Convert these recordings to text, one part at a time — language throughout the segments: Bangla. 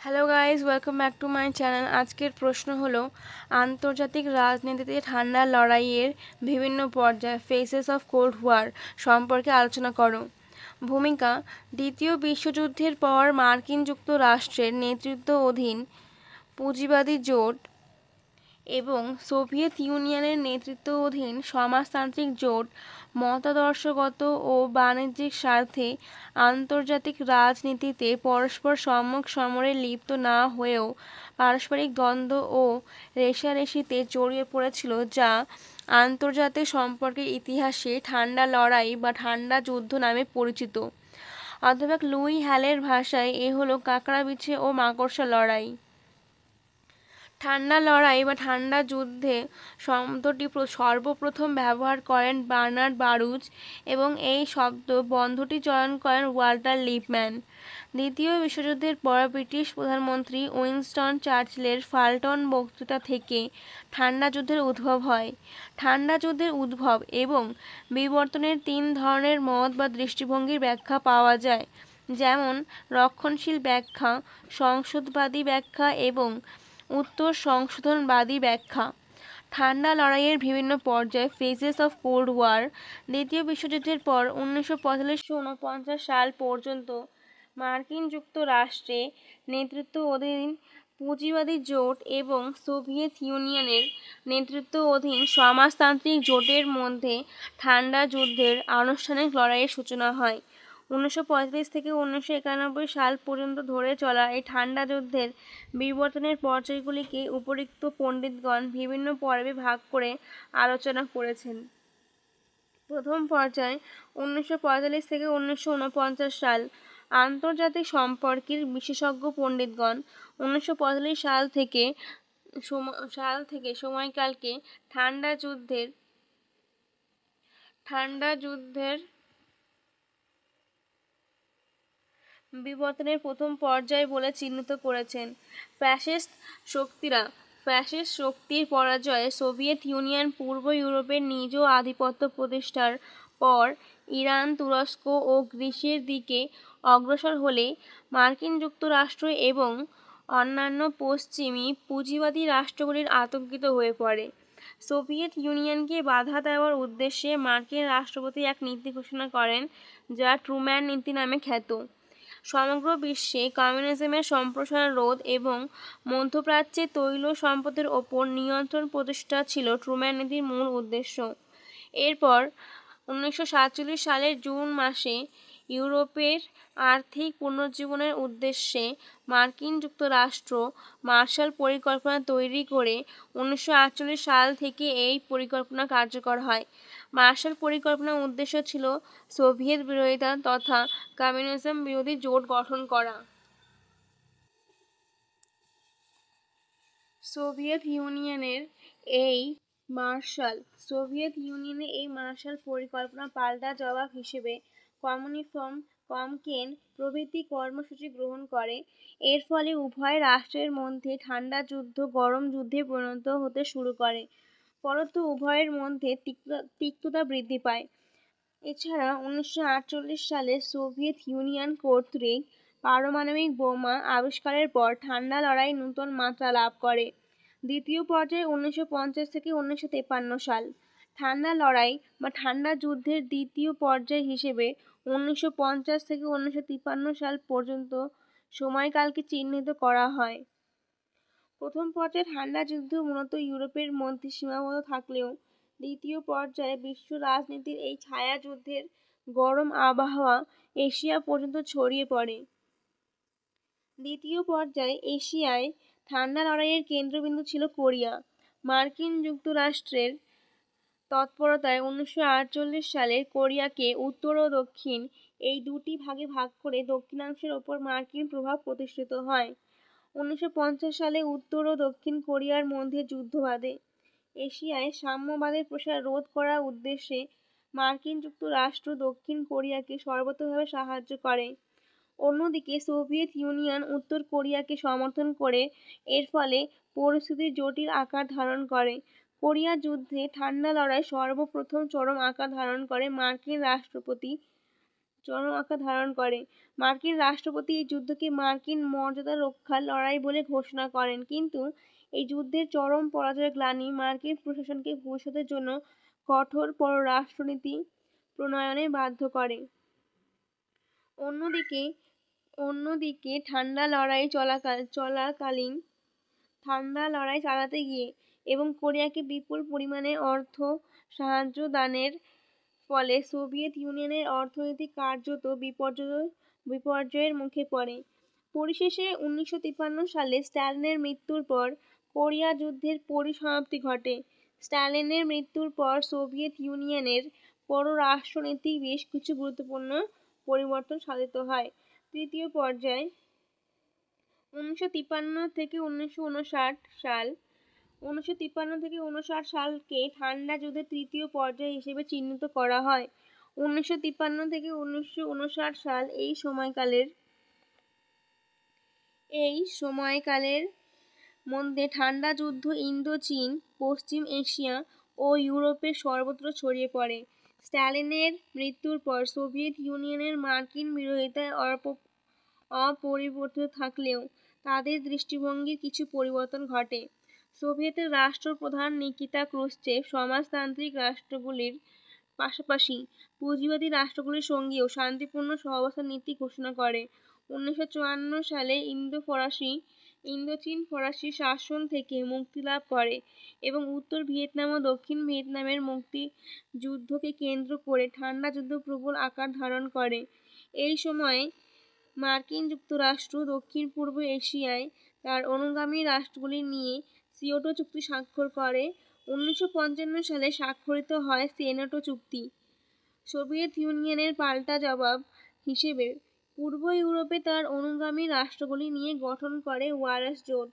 Hello guys, welcome back to my channel. আজকের প্রশ্ন হলো আন্তর্জাতিক রাজনীতিতে ঠান্ডা লড়াইয়ের বিভিন্ন পর্যায় ফেসেস অফ কোল্ড ওয়ার সম্পর্কে আলোচনা করো। ভূমিকা: দ্বিতীয় বিশ্বযুদ্ধের পর মার্কিন যুক্তরাষ্ট্রের নেতৃত্ব অধীন পুঁজিবাদী জোট এবং সোভিয়েত ইউনিয়নের নেতৃত্ব অধীন সমাজতান্ত্রিক জোট মতাদর্শগত ও বাণিজ্যিক স্বার্থে আন্তর্জাতিক রাজনীতিতে পরস্পর সম্মুখ সমরে লিপ্ত না হয়েও পারস্পরিক দ্বন্দ্ব ও রেষারেষিতে জড়িয়ে পড়েছিল, যা আন্তর্জাতিক সম্পর্কের ইতিহাসে ঠান্ডা লড়াই বা ঠান্ডা যুদ্ধ নামে পরিচিত। অধ্যাপক লুই হ্যালের ভাষায় এ হলো কাঁকড়া বিছে ও মাকড়সা লড়াই। ঠান্ডা লড়াই বা ঠান্ডা যুদ্ধে শব্দটি সর্বপ্রথম ব্যবহার করেন বার্নার্ড বারুচ এবং এই বন্ধটি চয়ন করেন ওয়াল্টার লিপম্যান। দ্বিতীয় বিশ্বযুদ্ধের পর ব্রিটিশ প্রধানমন্ত্রী উইনস্টন চার্চিলের ফাল্টন বক্তৃতা থেকে ঠান্ডা যুদ্ধের উদ্ভব হয়। ঠান্ডা যুদ্ধের উদ্ভব এবং বিবর্তনের তিন ধরনের মত বা দৃষ্টিভঙ্গির ব্যাখ্যা পাওয়া যায়, যেমন রক্ষণশীল ব্যাখ্যা, সংশোধনবাদী ব্যাখ্যা এবং উত্তর সংশোধনবাদী ব্যাখ্যা। ঠান্ডা লড়াইয়ের বিভিন্ন পর্যায় ফেজেস অফ কোল্ড ওয়ার। দ্বিতীয় বিশ্বযুদ্ধের পর 1945-49 সাল পর্যন্ত মার্কিন যুক্তরাষ্ট্রে নেতৃত্ব অধীন পুঁজিবাদী জোট এবং সোভিয়েত ইউনিয়নের নেতৃত্ব অধীন সমাজতান্ত্রিক জোটের মধ্যে ঠান্ডা যুদ্ধের আনুষ্ঠানিক লড়াইয়ের সূচনা হয়। 1945 থেকে 1991 সাল পর্যন্ত ধরে চলা এই ঠান্ডা যুদ্ধের বিবর্তনের পর্যায়গুলিকে উপরিউক্ত পণ্ডিতগণ বিভিন্ন পর্বে ভাগ করে আলোচনা করেছেন। প্রথম পর্যায় 1945 থেকে 1949 সাল। আন্তর্জাতিক সম্পর্কের বিশেষজ্ঞ পণ্ডিতগণ 1945 সাল থেকে সময়কালকে ঠান্ডা যুদ্ধের বিবর্তনের প্রথম পর্যায় বলে চিহ্নিত করেছেন। ফ্যাসিস্ট শক্তির পরাজয়ে সোভিয়েত ইউনিয়ন পূর্ব ইউরোপের নিজ আধিপত্য প্রতিষ্ঠার পর ইরান, তুরস্ক ও গ্রিসের দিকে অগ্রসর হলে মার্কিন যুক্তরাষ্ট্র এবং অন্যান্য পশ্চিমী পুঁজিবাদী রাষ্ট্রগুলির আতঙ্কিত হয়ে পড়ে। সোভিয়েত ইউনিয়নকে বাধা দেওয়ার উদ্দেশ্যে মার্কিন রাষ্ট্রপতি এক নীতি ঘোষণা করেন, যা ট্রুম্যান নীতি নামে খ্যাত। সমগ্র বিশ্বে কমিউনিজমের সম্প্রসারণ রোধ এবং মধ্যপ্রাচ্যে তৈল সম্পদের ওপর নিয়ন্ত্রণ প্রতিষ্ঠা ছিল ট্রুম্যান নীতির মূল উদ্দেশ্য। এরপর 1947 সালের জুন মাসে ইউরোপের আর্থিক পুনরুজ্জীবনের উদ্দেশ্যে মার্কিন যুক্তরাষ্ট্র মার্শাল পরিকল্পনা তৈরি করে 1948 সাল থেকে এই পরিকল্পনা কার্যকর হয়। মার্শাল পরিকল্পনার উদ্দেশ্য ছিল সোভিয়েত বিরোধিতা তথা কমিউনিজম বিরোধী জোট গঠন করা। সোভিয়েত ইউনিয়নের এই মার্শাল পরিকল্পনা পাল্টা জবাব হিসেবে কমিউনিফর্ম, কমকেন প্রভৃতি কর্মসূচি গ্রহণ করে। এর ফলে উভয় রাষ্ট্রের মধ্যে ঠান্ডা যুদ্ধ গরম যুদ্ধে পরিণত হতে শুরু করে। ফলত উভয়ের মধ্যে তিক্ততা বৃদ্ধি পায়। এছাড়া 1948 সালে সোভিয়েত ইউনিয়ন কর্তৃক পারমাণবিক বোমা আবিষ্কারের পর ঠান্ডা লড়াই নূতন মাত্রা লাভ করে। দ্বিতীয় পর্যায় 1950 থেকে 1953 সাল। ঠান্ডা লড়াই বা ঠান্ডা যুদ্ধের দ্বিতীয় পর্যায় হিসেবে 1950 থেকে 1953 সাল পর্যন্ত সময়কালকে চিহ্নিত করা হয়। প্রথম পর্যায়ে ঠান্ডা যুদ্ধ মূলত ইউরোপের মধ্যে সীমাবদ্ধ থাকলেও দ্বিতীয় পর্যায়ে বিশ্ব রাজনীতির এই ছায়া যুদ্ধের গরম আবহাওয়া এশিয়া পর্যন্ত ছড়িয়ে পড়ে। দ্বিতীয় পর্যায়ে এশিয়ায় ঠান্ডা লড়াইয়ের কেন্দ্রবিন্দু ছিল কোরিয়া। মার্কিন যুক্তরাষ্ট্রের তৎপরতায় 1948 সালে কোরিয়াকে উত্তর ও দক্ষিণ এই দুটি ভাগে ভাগ করে দক্ষিণাংশের ওপর মার্কিন প্রভাব প্রতিষ্ঠিত হয়। 1950 সালে উত্তর ও দক্ষিণ কোরিয়ার মধ্যে যুদ্ধ বাধে। এশিয়ায় সাম্যবাদের প্রসার রোধ করার উদ্দেশ্যে মার্কিন যুক্তরাষ্ট্র দক্ষিণ কোরিয়াকে সর্বতোভাবে সাহায্য করে। অন্যদিকে সোভিয়েত ইউনিয়ন উত্তর কোরিয়াকে সমর্থন করে। এর ফলে পরিস্থিতি জটিল আকার ধারণ করে। কোরিয়া যুদ্ধে ঠান্ডা লড়াই সর্বপ্রথম চরম আকার ধারণ করে। মার্কিন রাষ্ট্রপতি এই যুদ্ধকে মার্কিন মর্যাদা রক্ষার লড়াই বলে ঘোষণা করেন, কিন্তু এই যুদ্ধের চরম পরাজয়ের গ্লানি মার্কিন প্রশাসনকে ভবিষ্যতের জন্য কঠোর পররাষ্ট্রনীতি প্রণয়নে বাধ্য করে। অন্যদিকে ঠান্ডা লড়াই চালাতে গিয়ে এবং কোরিয়াকে বিপুল পরিমাণে অর্থ সাহায্য দানের ফলে সোভিয়েত ইউনিয়নের অর্থনীতি কার্যত বিপর্যয়ের মুখে পড়ে। পরিশেষে 1953 সালে স্ট্যালিনের মৃত্যুর পর কোরিয়া যুদ্ধের পরিসমাপ্তি ঘটে। স্ট্যালিনের মৃত্যুর পর সোভিয়েত ইউনিয়নের পররাষ্ট্রনীতি বেশ কিছু গুরুত্বপূর্ণ পরিবর্তন সাধিত হয়। তৃতীয় পর্যায় 1953 থেকে 1959 সালকে ঠান্ডা যুদ্ধের তৃতীয় পর্যায় হিসেবে চিহ্নিত করা হয়। 1953 থেকে 1959 সাল এই সময়কালের মধ্যে ঠান্ডা যুদ্ধ ইন্দো-চীন, পশ্চিম এশিয়া ও ইউরোপের সর্বত্র ছড়িয়ে পড়ে। স্ট্যালিনের মৃত্যুর পর সোভিয়েত ইউনিয়নের মার্কিন বিরোধিতায় অপরিবর্তিত থাকলেও তাদের দৃষ্টিভঙ্গির কিছু পরিবর্তন ঘটে। সোভিয়েতের রাষ্ট্রপ্রধান নিকিতা ক্রুশ্চেভ সমাজতান্ত্রিক রাষ্ট্রগুলির পাশাপাশি পুঁজিবাদী রাষ্ট্রগুলির সঙ্গেও শান্তিপূর্ণ সহাবস্থান নীতি ঘোষণা করে। 1954 সালে ইন্দোচীন ফরাসি শাসন থেকে মুক্তি লাভ করে এবং উত্তর ভিয়েতনাম ও দক্ষিণ ভিয়েতনামের মুক্তিযুদ্ধকে কেন্দ্র করে ঠান্ডা যুদ্ধ প্রবল আকার ধারণ করে। এই সময়ে মার্কিন যুক্তরাষ্ট্র দক্ষিণ-পূর্ব এশিয়ায় তার অনুগামী রাষ্ট্রগুলি নিয়ে সিওটো চুক্তি স্বাক্ষর করে। 1955 সালে স্বাক্ষরিত হয় সিনেটো চুক্তি। সোভিয়েত ইউনিয়নের পাল্টা জবাব হিসেবে পূর্ব ইউরোপে তার অনুগামী রাষ্ট্রগুলি নিয়ে গঠন করে ওয়ারশ জোট,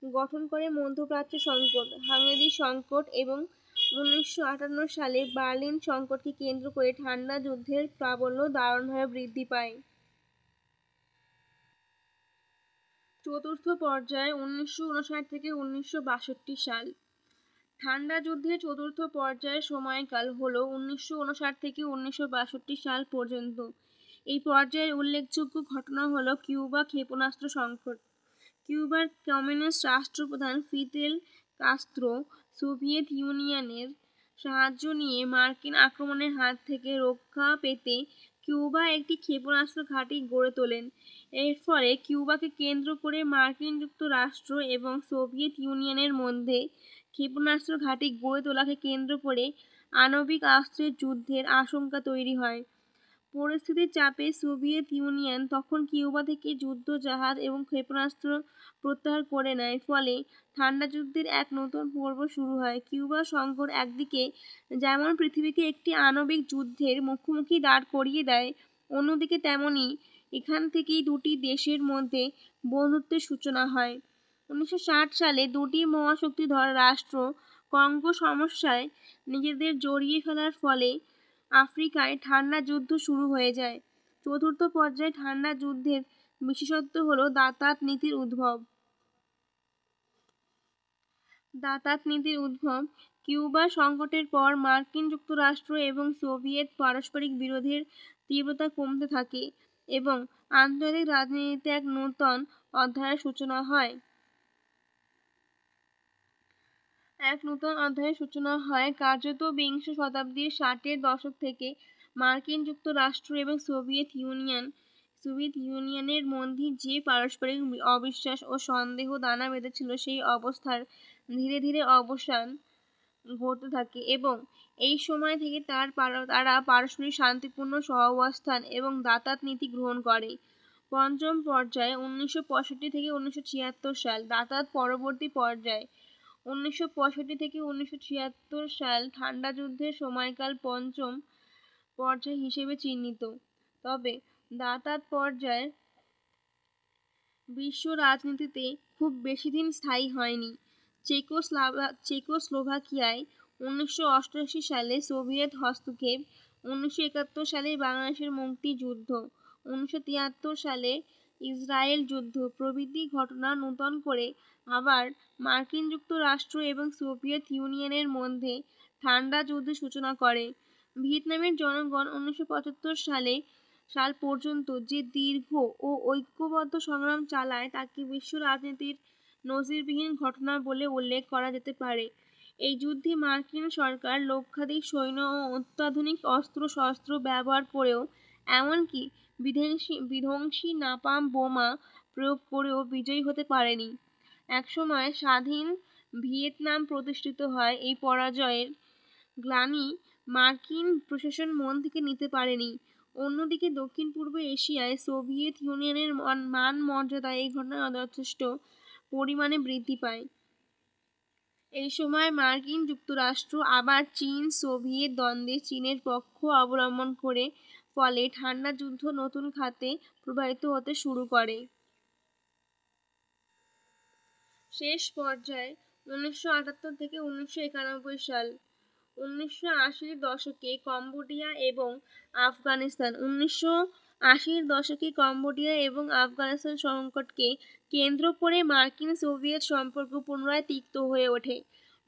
গঠন করে মধ্যপ্রাচ্য সংকট, হাঙ্গেরি সংকট এবং 1958 সালে বার্লিন সংকটকে কেন্দ্র করে ঠান্ডা যুদ্ধের প্রাবল্য দারুণভাবে বৃদ্ধি পায়। চতুর্থ পর্যায় 1959 থেকে 1962 সাল। ঠান্ডা যুদ্ধের চতুর্থ পর্যায়ের সময়কাল হল 1959 থেকে 1962 সাল পর্যন্ত। এই পর্যায়ের উল্লেখযোগ্য ঘটনা হল কিউবা ক্ষেপণাস্ত্র সংকট। কিউবার কমিউনিস্ট রাষ্ট্রপ্রধান ফিদেল কাস্ত্রো সোভিয়েত ইউনিয়নের সাহায্য নিয়ে মার্কিন আক্রমণের হাত থেকে রক্ষা পেতে কিউবা একটি ক্ষেপণাস্ত্র ঘাঁটি গড়ে তোলেন। এর ফলে কিউবাকে কেন্দ্র করে মার্কিন যুক্তরাষ্ট্র এবং সোভিয়েত ইউনিয়নের মধ্যে ক্ষেপণাস্ত্র ঘাঁটি গড়ে তোলাকে কেন্দ্র করে আণবিক অস্ত্রের যুদ্ধের আশঙ্কা তৈরি হয়। পরিস্থিতির চাপে সোভিয়েত ইউনিয়ন তখন কিউবা থেকে যুদ্ধ জাহাজ এবং ক্ষেপণাস্ত্র প্রত্যাহার করে নেয়। ফলে ঠান্ডা যুদ্ধের এক নতুন পর্ব শুরু হয়। কিউবা সংকট একদিকে যেমন পৃথিবীকে একটি আণবিক যুদ্ধের মুখোমুখি দাঁড় করিয়ে দেয়, অন্যদিকে তেমনি এখান থেকেই দুটি দেশের মধ্যে বন্ধুত্বের সূচনা হয়। 1960 সালে দুটি মহাশক্তিধর রাষ্ট্র কঙ্গো সমস্যায় নিজেদের জড়িয়ে ফেলার ফলে আফ্রিকায় ঠান্ডা যুদ্ধ শুরু হয়ে যায়। চতুর্থ পর্যায়ে ঠান্ডা যুদ্ধের বিশেষত্ব হল দাতাত নীতির উদ্ভব। কিউবা সংকটের পর মার্কিন যুক্তরাষ্ট্র এবং সোভিয়েত পারস্পরিক বিরোধের তীব্রতা কমতে থাকে এবং আন্তর্জাতিক রাজনীতিতে এক নূতন অধ্যায়ের সূচনা হয়। কার্যত বিংশ শতাব্দীর 60-এর দশক থেকে মার্কিন যুক্তরাষ্ট্র এবং সোভিয়েত ইউনিয়নের মধ্যে যে পারস্পরিক অবিশ্বাস ও সন্দেহ দানা বেঁধেছিল, সেই অবস্থার ধীরে ধীরে অবসান ঘটতে থাকে এবং এই সময় থেকে তারা পারস্পরিক শান্তিপূর্ণ সহাবস্থান এবং দাতাত নীতি গ্রহণ করে। পঞ্চম পর্যায় 1965 থেকে 1976 সাল। দাতাত পরবর্তী পর্যায় 1965 থেকে 1976 সাল ঠান্ডা যুদ্ধের সময়কাল পঞ্চম পর্যায় হিসেবে চিহ্নিত। তবে দাতাত পর্যায় বিশ্ব রাজনীতিতে খুব বেশিদিন স্থায়ী হয়নি। চেকোস্লোভাকিয়ায় 1988 সালে সোভিয়েত হস্তক্ষেপ, 1971 সালে বাংলাদেশের মুক্তিযুদ্ধ, 1973 সালে ইসরায়েল যুদ্ধ প্রভৃতি ঘটনা নূতন করে আবার মার্কিন যুক্তরাষ্ট্র এবং সোভিয়েত ইউনিয়নের মধ্যে ঠান্ডা যুদ্ধের সূচনা করে। ভিয়েতনামের জনগণ 1975 সালে সাল পর্যন্ত যে দীর্ঘ ও ঐক্যবদ্ধ সংগ্রাম চালায় তাকে বিশ্ব রাজনীতির নজিরবিহীন ঘটনা বলে উল্লেখ করা যেতে পারে। এই যুদ্ধে মার্কিন সরকার লক্ষাধিক সৈন্য ও অত্যাধুনিক অস্ত্রশস্ত্র ব্যবহার করেও, এমনকি বিধ্বংসী নাপাম বোমা প্রয়োগ করেও বিজয়ী হতে পারেনি। একসময় স্বাধীন ভিয়েতনাম প্রতিষ্ঠিত হয়। এই পরাজয়ের গ্লানি মার্কিন প্রশাসন মন থেকে নিতে পারেনি। অন্যদিকে দক্ষিণ পূর্ব এশিয়ায় সোভিয়েত ইউনিয়নের মান মর্যাদা এই ঘটনায় যথেষ্ট পরিমাণে বৃদ্ধি পায়। এই সময় মার্কিন যুক্তরাষ্ট্র আবার চীন সোভিয়েত দ্বন্দ্বে চীনের পক্ষ অবলম্বন করে, ফলে ঠান্ডা যুদ্ধ নতুন খাতে প্রবাহিত হতে শুরু করে। শেষ পর্যায়ে 1978 থেকে 1991 সাল। 1980-র দশকে কম্বোডিয়া এবং আফগানিস্তান। 1980-র দশকে কম্বোডিয়া এবং আফগানিস্তান সংকটকে কেন্দ্র করে মার্কিন সোভিয়েত সম্পর্ক পুনরায় তিক্ত হয়ে ওঠে।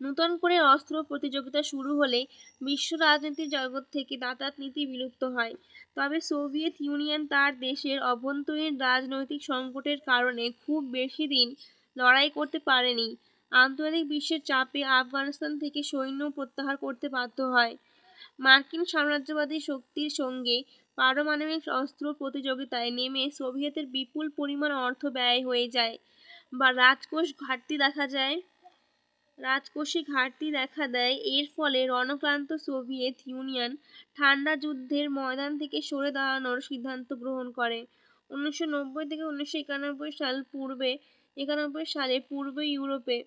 নতুন করে অস্ত্র প্রতিযোগিতা শুরু হলে বিশ্ব রাজনীতির জগৎ থেকে দাতাত নীতি বিলুপ্ত হয়। তবে সোভিয়েত ইউনিয়ন তার দেশের অভ্যন্তরীণ রাজনৈতিক সংকটের কারণে খুব বেশি দিন লড়াই করতে পারেনি। আন্তর্জাতিক বিশ্বের চাপে আফগানিস্তান থেকে সৈন্য প্রত্যাহার করতে বাধ্য হয়। মার্কিন সাম্রাজ্যবাদী শক্তির সঙ্গে পারমাণবিক অস্ত্র প্রতিযোগিতায় নেমে সোভিয়েতের বিপুল পরিমাণ অর্থ ব্যয় হয়ে যায় বা রাজকোষে ঘাটতি দেখা দেয়। এর ফলে রণক্লান্ত সোভিয়েত ইউনিয়ন ঠান্ডা যুদ্ধের ময়দান থেকে সরে দাঁড়ানোর সিদ্ধান্ত গ্রহণ করে। 1990 থেকে 1991 সালে পূর্ব ইউরোপে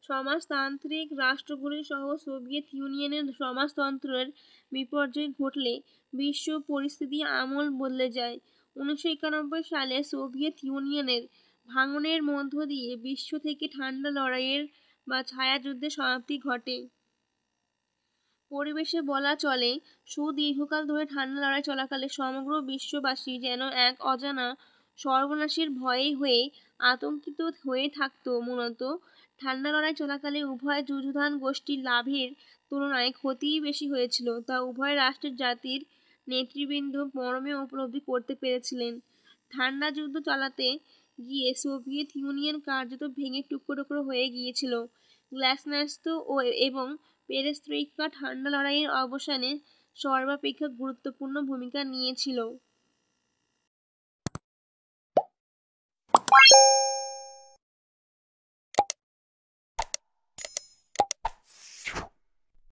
সমাজতান্ত্রিক রাষ্ট্রগুলি সহ সোভিয়েত ইউনিয়নের সমাজতন্ত্রের বিপর্যয় ঘটলে বিশ্ব পরিস্থিতি আমূল বদলে যায়। 1991 সালে সোভিয়েত ইউনিয়নের ভাঙনের মধ্য দিয়ে বিশ্ব থেকে ঠান্ডা লড়াইয়ের বা ছায়াযুদ্ধের সমাপ্তি ঘটে। পরিবেশে বলা চলে, সুদীর্ঘকাল ধরে ঠান্ডা লড়াই চলাকালে সমগ্র বিশ্ববাসী যেন এক অজানা সর্বনাশের ভয়ে আতঙ্কিত হয়ে থাকত। মূলত ঠান্ডা লড়াই চলাকালে উভয় যুযুধান গোষ্ঠীর লাভের তুলনায় ক্ষতিই বেশি হয়েছিল, তা উভয় রাষ্ট্রের জাতির নেতৃবৃন্দ মর্মে উপলব্ধি করতে পেরেছিলেন। ঠান্ডা যুদ্ধ চালাতে গিয়ে সোভিয়েত ইউনিয়ন কার্যত ভেঙে টুকরো টুকরো হয়ে গিয়েছিল। গ্লাসনোস্ত এবং পেরেস্ত্রোইকা ঠান্ডা লড়াইয়ের অবসানে সর্বাপেক্ষা গুরুত্বপূর্ণ ভূমিকা নিয়েছিল।